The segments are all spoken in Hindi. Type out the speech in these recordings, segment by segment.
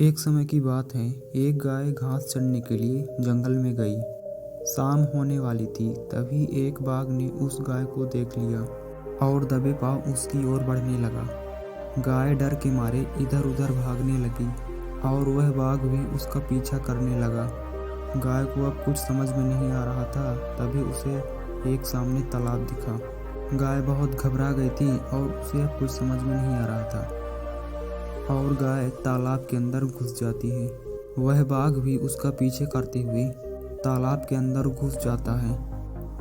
एक समय की बात है, एक गाय घास चरने के लिए जंगल में गई। शाम होने वाली थी, तभी एक बाघ ने उस गाय को देख लिया और दबे पांव उसकी ओर बढ़ने लगा। गाय डर के मारे इधर उधर भागने लगी और वह बाघ भी उसका पीछा करने लगा। गाय को अब कुछ समझ में नहीं आ रहा था, तभी उसे एक सामने तालाब दिखा। गाय बहुत घबरा गई थी और उसे अब कुछ समझ में नहीं आ रहा था और गाय तालाब के अंदर घुस जाती है। वह बाघ भी उसका पीछे करते हुए तालाब के अंदर घुस जाता है।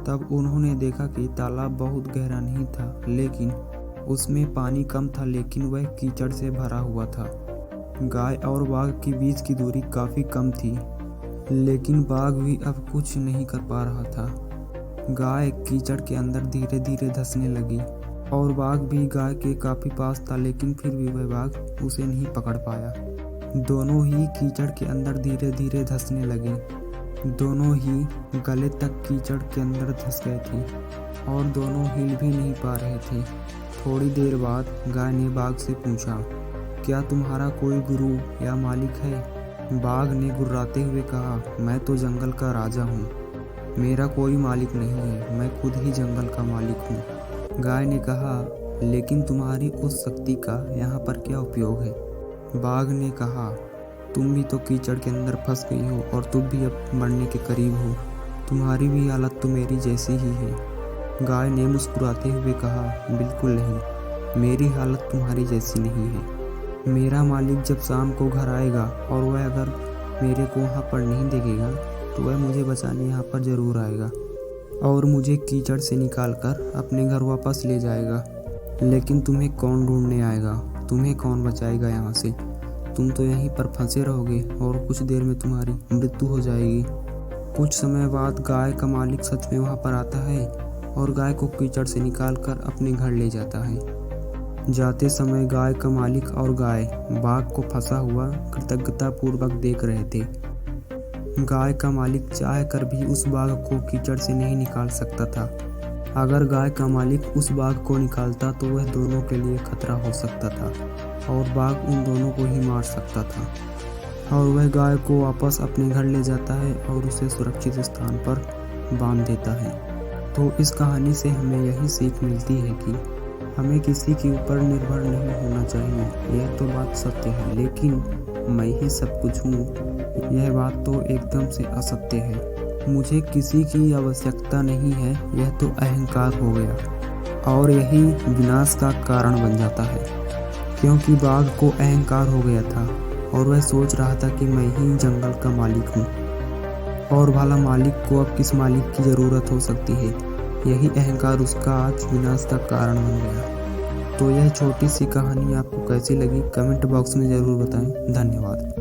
तब उन्होंने देखा कि तालाब बहुत गहरा नहीं था, लेकिन उसमें पानी कम था, लेकिन वह कीचड़ से भरा हुआ था। गाय और बाघ के बीच की दूरी काफ़ी कम थी, लेकिन बाघ भी अब कुछ नहीं कर पा रहा था। गाय कीचड़ के अंदर धीरे धीरे धंसने लगी और बाघ भी गाय के काफ़ी पास था, लेकिन फिर भी वह बाघ उसे नहीं पकड़ पाया। दोनों ही कीचड़ के अंदर धीरे धीरे धंसने लगे। दोनों ही गले तक कीचड़ के अंदर धंस गए थे और दोनों हिल भी नहीं पा रहे थे। थोड़ी देर बाद गाय ने बाघ से पूछा, क्या तुम्हारा कोई गुरु या मालिक है? बाघ ने गुर्राते हुए कहा, मैं तो जंगल का राजा हूँ, मेरा कोई मालिक नहीं है, मैं खुद ही जंगल का मालिक हूँ। गाय ने कहा, लेकिन तुम्हारी उस शक्ति का यहाँ पर क्या उपयोग है? बाघ ने कहा, तुम भी तो कीचड़ के अंदर फंस गई हो और तुम भी अब मरने के करीब हो। तुम्हारी भी हालत तो मेरी जैसी ही है। गाय ने मुस्कुराते हुए कहा, बिल्कुल नहीं, मेरी हालत तुम्हारी जैसी नहीं है। मेरा मालिक जब शाम को घर आएगा और वह अगर मेरे को वहाँ पर नहीं देखेगा तो वह मुझे बचाने यहाँ पर ज़रूर आएगा और मुझे कीचड़ से निकाल कर अपने घर वापस ले जाएगा। लेकिन तुम्हें कौन ढूंढने आएगा? तुम्हें कौन बचाएगा यहाँ से? तुम तो यहीं पर फंसे रहोगे और कुछ देर में तुम्हारी मृत्यु हो जाएगी। कुछ समय बाद गाय का मालिक सच में वहाँ पर आता है और गाय को कीचड़ से निकाल कर अपने घर ले जाता है। जाते समय गाय का मालिक और गाय बाघ को फंसा हुआ कृतज्ञतापूर्वक देख रहे थे। गाय का मालिक चाह कर भी उस बाघ को कीचड़ से नहीं निकाल सकता था। अगर गाय का मालिक उस बाघ को निकालता तो वह दोनों के लिए खतरा हो सकता था और बाघ उन दोनों को ही मार सकता था। और वह गाय को वापस अपने घर ले जाता है और उसे सुरक्षित स्थान पर बांध देता है। तो इस कहानी से हमें यही सीख मिलती है कि हमें किसी के ऊपर निर्भर नहीं होना चाहिए। यह तो बात सत्य है, लेकिन मैं ही सब कुछ हूँ, यह बात तो एकदम से असत्य है। मुझे किसी की आवश्यकता नहीं है, यह तो अहंकार हो गया और यही विनाश का कारण बन जाता है। क्योंकि बाघ को अहंकार हो गया था और वह सोच रहा था कि मैं ही जंगल का मालिक हूँ और भला मालिक को अब किस मालिक की ज़रूरत हो सकती है। यही अहंकार उसका आज विनाश का कारण बन गया। तो यह छोटी सी कहानी आपको कैसी लगी कमेंट बॉक्स में ज़रूर बताएं। धन्यवाद।